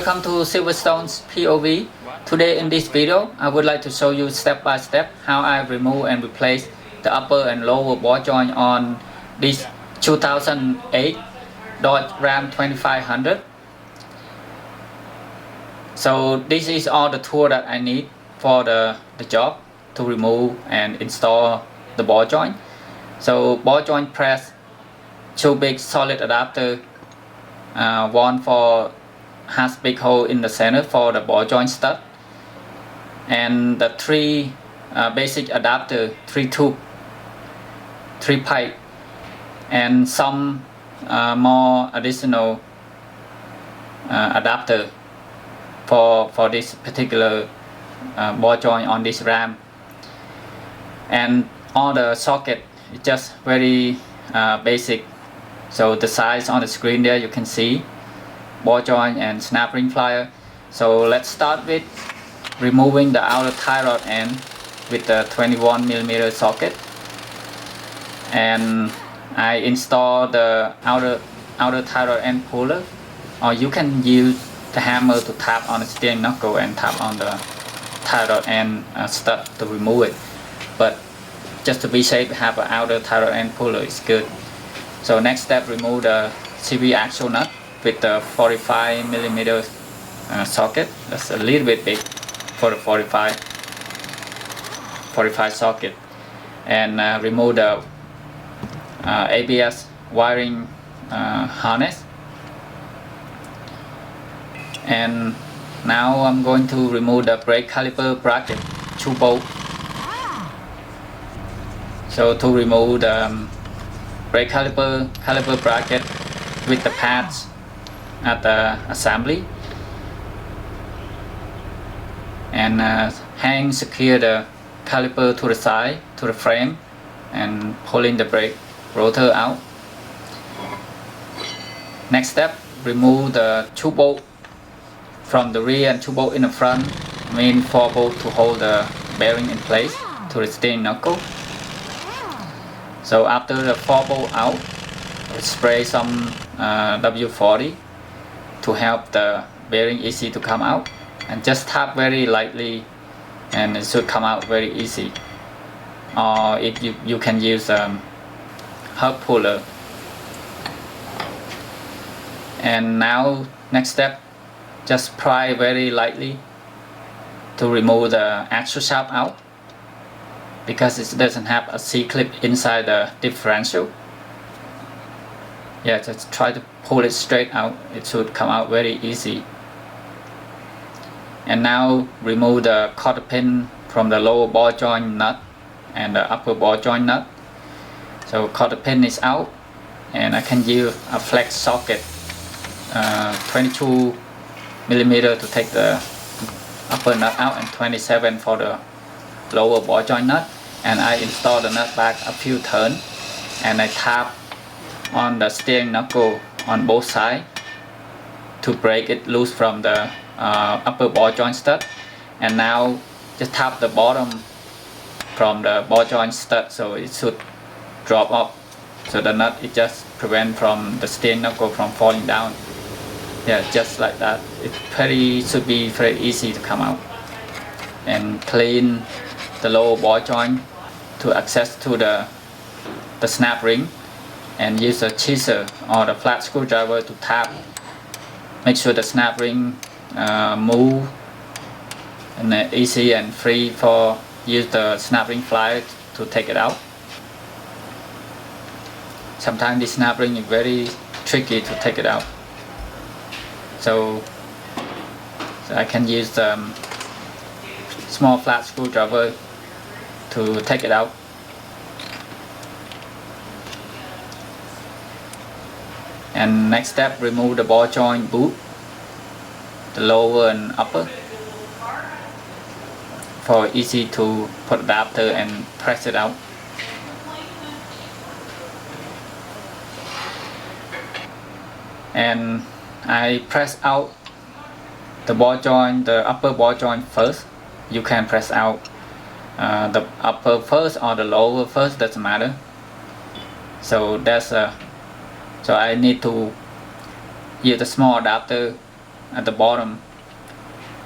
Welcome to Silverstone's POV. Today in this video, I would like to show you step by step how I remove and replace the upper and lower ball joint on this 2008 Dodge Ram 2500. So this is all the tool that I need for the job to remove and install the ball joint. So ball joint press, 2 big solid adapter, one for has big hole in the center for the ball joint stud, and the 3 basic adapter, 3 tube, 3 pipe, and some more additional adapter for this particular ball joint on this Ram. And all the socket is just very basic. So the size on the screen there, you can see ball joint and snap ring plier. So let's start with removing the outer tie rod end with the 21mm socket, and I install the outer tie rod end puller, or you can use the hammer to tap on the steering knuckle and tap on the tie rod end stud to remove it, but just to be safe, have an outer tie rod end puller is good. So next step, remove the CV axle nut with the 45mm socket. That's a little bit big for the 45 socket, and remove the ABS wiring harness. And now I'm going to remove the brake caliper bracket 2 bolt. So to remove the brake caliper bracket with the pads at the assembly, and hang secure the caliper to the side, to the frame, and pulling the brake rotor out. Next step, remove the 2 bolt from the rear and 2 bolt in the front, main 4 bolt to hold the bearing in place to the steering knuckle. So after the 4 bolt out, spray some W40 to help the bearing easy to come out, and just tap very lightly and it should come out very easy. Or if you can use hub puller. And now next step, just pry very lightly to remove the axle shaft out, because it doesn't have a C-clip inside the differential. Yeah, just try to pull it straight out, it should come out very easy. And now remove the cotter pin from the lower ball joint nut and the upper ball joint nut. So cotter pin is out, and I can use a flex socket 22mm to take the upper nut out, and 27 for the lower ball joint nut. And I install the nut back a few turns, and I tap on the steering knuckle on both sides to break it loose from the upper ball joint stud. And now just tap the bottom from the ball joint stud, so it should drop off. So the nut, it just prevent from the steering knuckle from falling down. Yeah, just like that. It should be very easy to come out. And clean the lower ball joint to access to the snap ring, and use a chisel or the flat screwdriver to tap. Make sure the snap ring move, and easy and free for use the snap ring plier to take it out. Sometimes the snap ring is very tricky to take it out. So I can use the small flat screwdriver to take it out. And next step, remove the ball joint boot, the lower and upper, for easy to put adapter and press it out. And I press out the ball joint, the upper ball joint first. You can press out the upper first or the lower first, doesn't matter. So I need to use the small adapter at the bottom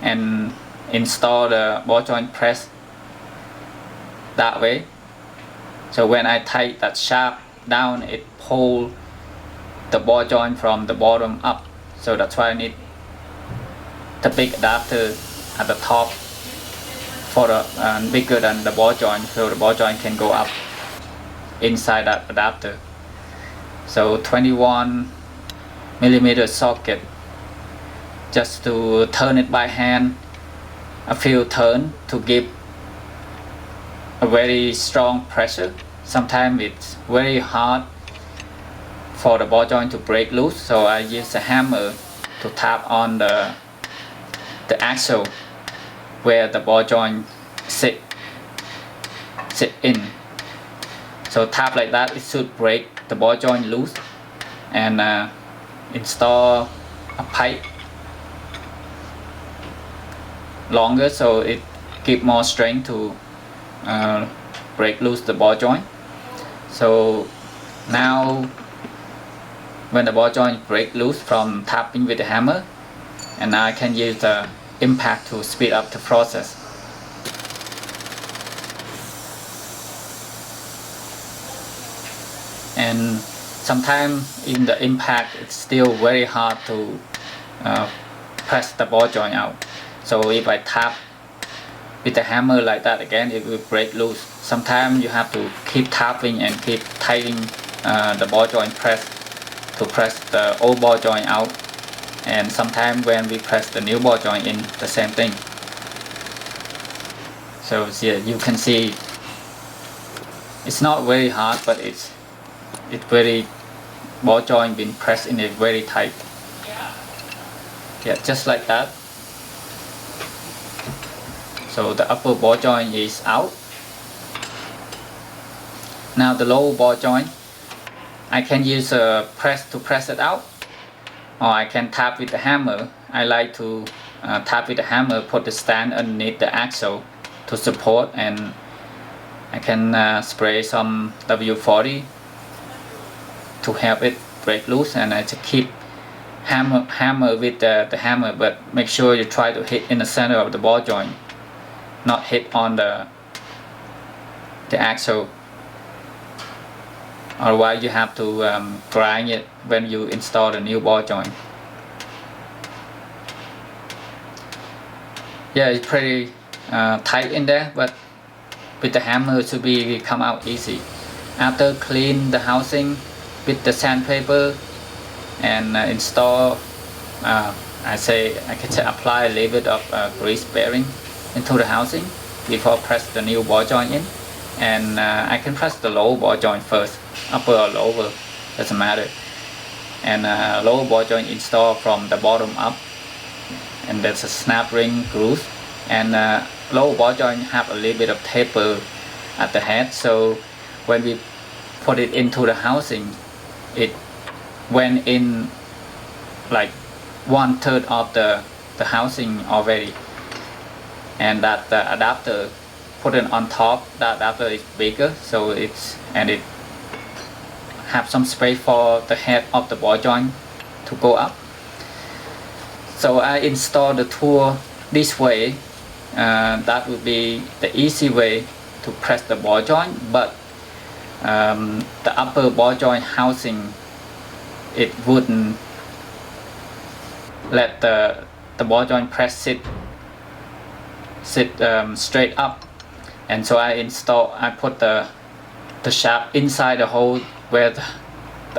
and install the ball joint press that way. So when I tighten that shaft down, it pulls the ball joint from the bottom up. So that's why I need the big adapter at the top for the bigger than the ball joint, so the ball joint can go up inside that adapter. So 21mm socket, just to turn it by hand a few turns to give a very strong pressure. Sometimes it's very hard for the ball joint to break loose, so I use a hammer to tap on the axle where the ball joint sit in. So tap like that, it should break the ball joint loose, and install a pipe longer so it give more strength to break loose the ball joint. So now when the ball joint break loose from tapping with the hammer, and now I can use the impact to speed up the process. And sometimes in the impact it's still very hard to press the ball joint out. So if I tap with the hammer like that again, it will break loose. Sometimes you have to keep tapping and keep tightening the ball joint press to press the old ball joint out, and sometimes when we press the new ball joint in, the same thing. So yeah, you can see it's not very hard, but it's very, ball joint been pressed in it very tight. Yeah, just like that. So the upper ball joint is out. Now the lower ball joint, I can use a press to press it out, or I can tap with the hammer. I like to tap with the hammer, put the stand underneath the axle to support, and I can spray some W40 to help it break loose, and I just keep hammer with the hammer, but make sure you try to hit in the center of the ball joint, not hit on the axle. Otherwise you have to grind it when you install the new ball joint. Yeah, it's pretty tight in there, but with the hammer it should be come out easy. After clean the housing with the sandpaper and install, I can say apply a little bit of grease bearing into the housing before press the new ball joint in. And I can press the lower ball joint first, upper or lower, doesn't matter. And lower ball joint install from the bottom up, and there's a snap ring groove, and lower ball joint have a little bit of taper at the head, so when we put it into the housing, it went in like 1/3 of the housing already, and that the adapter put it on top, that adapter is bigger, so it have some space for the head of the ball joint to go up. So I install the tool this way. That would be the easy way to press the ball joint, but the upper ball joint housing, it wouldn't let the ball joint press sit straight up, and so I put the shaft inside the hole where the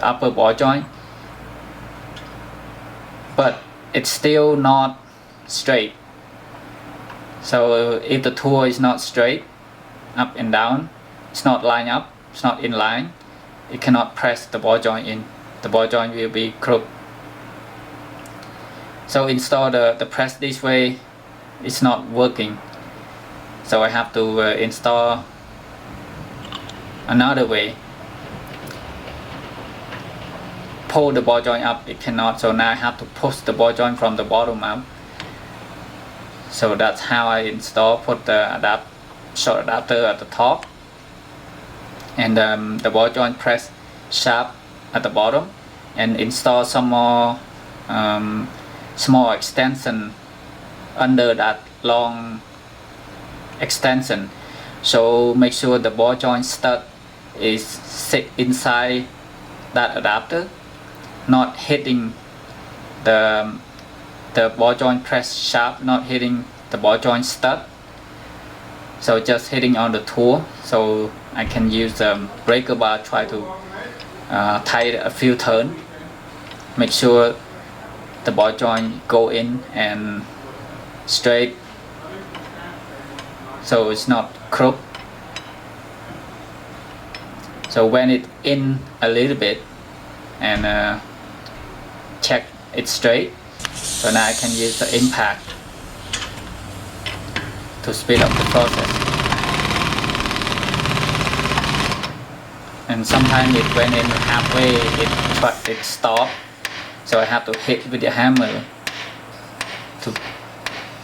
upper ball joint, but it's still not straight. So if the tool is not straight up and down, it's not lined up, it's not in line, it cannot press the ball joint in. The ball joint will be crooked. So install the press this way, it's not working. So I have to install another way. Pull the ball joint up, it cannot, so now I have to push the ball joint from the bottom up. So that's how I install, put the short adapter at the top, and the ball joint press shaft at the bottom, and install some more small extension under that long extension. So make sure the ball joint stud is sit inside that adapter, not hitting the ball joint press shaft, not hitting the ball joint stud. So just hitting on the tool. So I can use the breaker bar, try to tie it a few turns. Make sure the ball joint go in and straight, so it's not crooked. So when it in a little bit and check it straight, so now I can use the impact to speed up the process. And sometimes it went in halfway, it stopped, so I have to hit with the hammer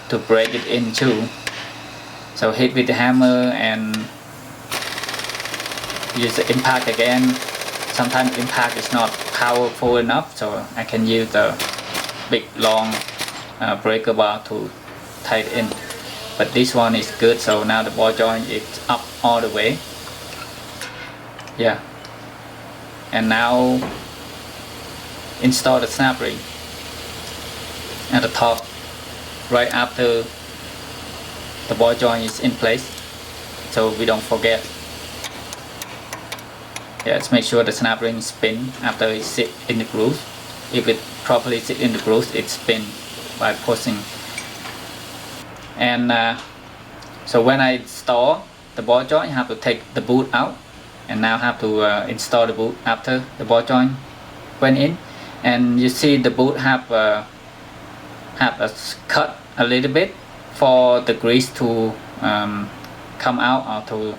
to break it in too. So hit with the hammer and use the impact again. Sometimes impact is not powerful enough, so I can use the big long breaker bar to tie it in. But this one is good, so now the ball joint is up all the way. Yeah. And now install the snap ring at the top right after the ball joint is in place, so we don't forget. Yeah, let's make sure the snap ring spin after it sit in the groove. If it properly sit in the groove, it spin by pushing. And so when I install the ball joint, I have to take the boot out, and now have to install the boot after the ball joint went in. And you see the boot have a cut a little bit for the grease to come out or to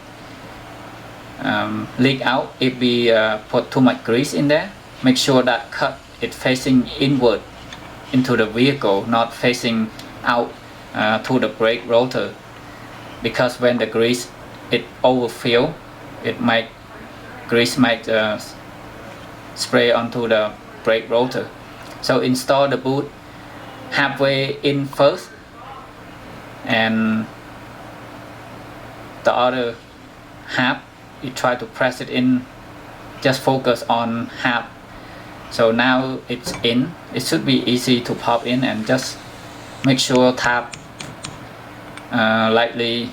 leak out. If we put too much grease in there, make sure that cut it facing inward into the vehicle, not facing out to the brake rotor, because when the grease it overfill, grease might spray onto the brake rotor. So install the boot halfway in first, and the other half you try to press it in, just focus on half. So now it's in, it should be easy to pop in, and just make sure tap lightly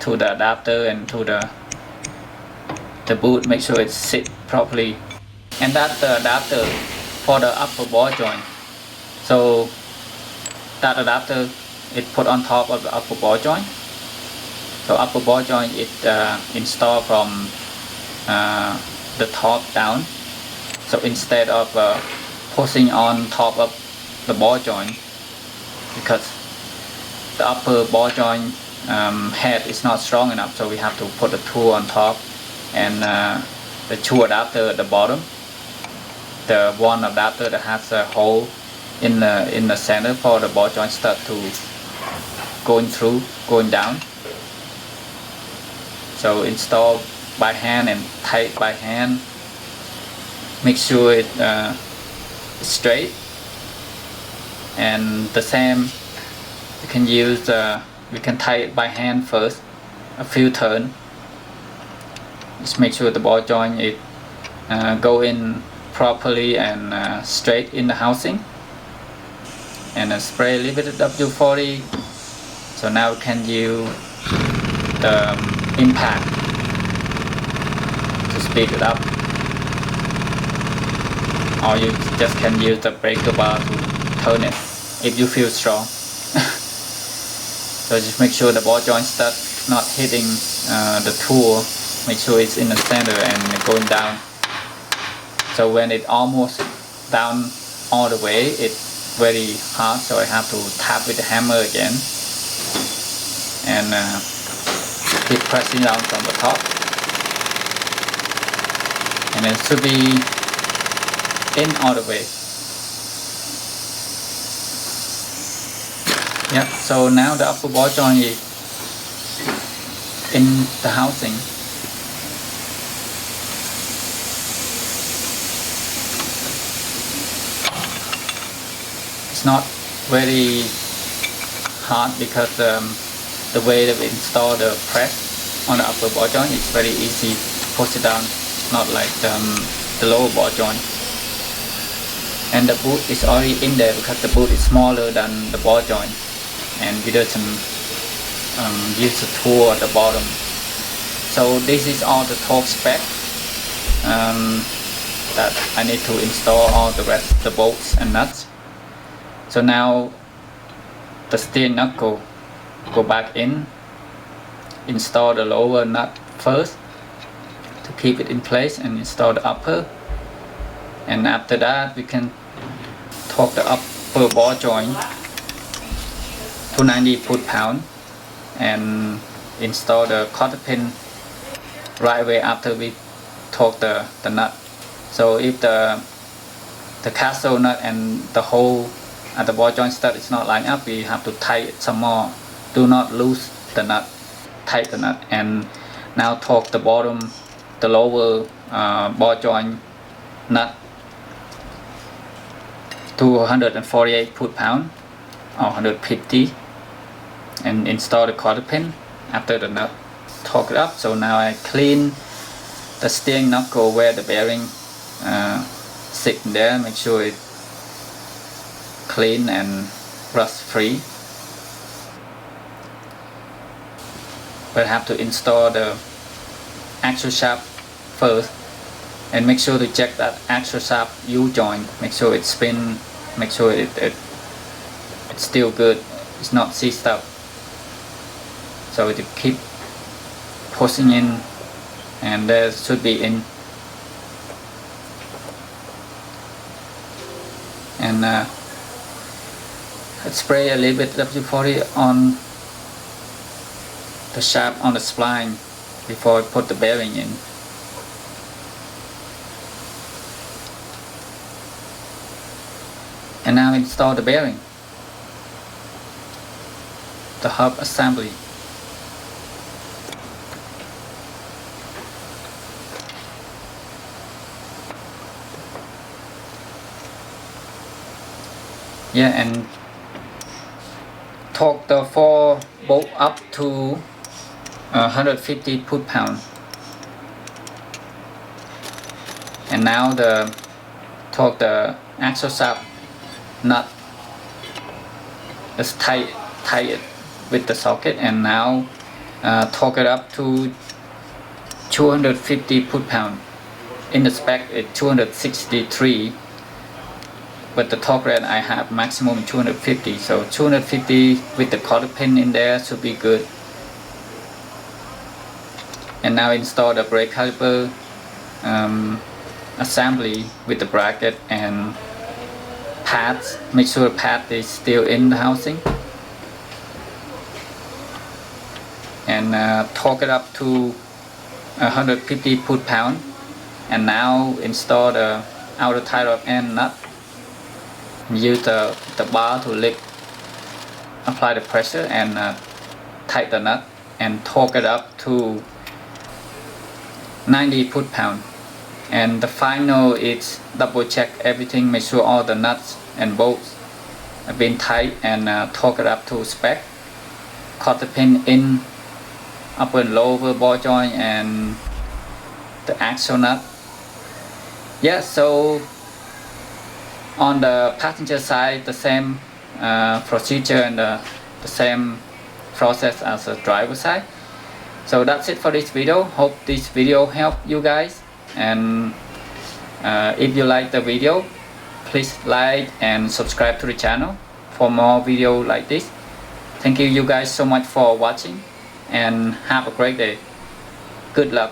to the adapter and to the boot, make sure it sit properly. And that's the adapter for the upper ball joint. So that adapter is put on top of the upper ball joint. So upper ball joint is installed from the top down. So instead of pushing on top of the ball joint, because the upper ball joint head is not strong enough, so we have to put the tool on top, and the two adapter at the bottom. The one adapter that has a hole in the center for the ball joint stud to going down. So install by hand and tight by hand. Make sure it's straight. And the same, you can use we can tie it by hand first, a few turns. Just make sure the ball joint is go in properly and straight in the housing, and spray a little bit of W40. So now we can use the impact to speed it up, or you just can use the breaker bar to turn it if you feel strong. So just make sure the ball joint stud not hitting the tool. Make sure it's in the center and going down. So when it almost down all the way, it's very hard, so I have to tap with the hammer again and keep pressing down from the top, and it should be in all the way. Yeah, so now the upper ball joint is in the housing. It's not very hard because the way that we install the press on the upper ball joint is very easy to push it down, not like the lower ball joint. And the boot is already in there because the boot is smaller than the ball joint, and we doesn't use the tool at the bottom. So this is all the torque spec that I need to install all the rest of the bolts and nuts. So now the steering nut go back in, install the lower nut first to keep it in place, and install the upper, and after that we can torque the upper ball joint to 90 foot-pound and install the cotter pin right away after we torque the nut. So if the castle nut and the hole at the ball joint stud is not lined up, we have to tighten it some more. Do not lose the nut, tighten the nut, and now torque the bottom, the lower ball joint nut to 148 foot-pound or 150, and install the cotter pin after the nut. Torque it up. So now I clean the steering knuckle where the bearing sit there, make sure it clean and rust free. But I have to install the axle shaft first, and make sure to check that axle shaft U-joint, make sure it spin, make sure it's still good, it's not seized up. So to keep pushing in, and there should be in. And let's spray a little bit WD-40 on the shaft on the spline before I put the bearing in. And now install the bearing, the hub assembly. Yeah, and torque the 4 bolt up to 150 foot-pound. And now torque the axle shaft nut. Just tie it with the socket, and now torque it up to 250 foot-pound. In the spec it's 263, but the torque rate I have maximum 250, so 250 with the cotter pin in there should be good. And now install the brake caliper assembly with the bracket and pads. Make sure the pad is still in the housing, and torque it up to 150 foot-pound. And now install the outer tie rod end nut. Use the bar to lift, apply the pressure, and tighten the nut and torque it up to 90 foot-pound. And the final is double check everything, make sure all the nuts and bolts have been tight, and torque it up to spec. Cotter pin in upper and lower ball joint and the axle nut. Yeah, so on the passenger side, the same procedure and the same process as the driver side. So that's it for this video. Hope this video helped you guys, and if you like the video, please like and subscribe to the channel for more video like this. Thank you guys so much for watching, and have a great day. Good luck.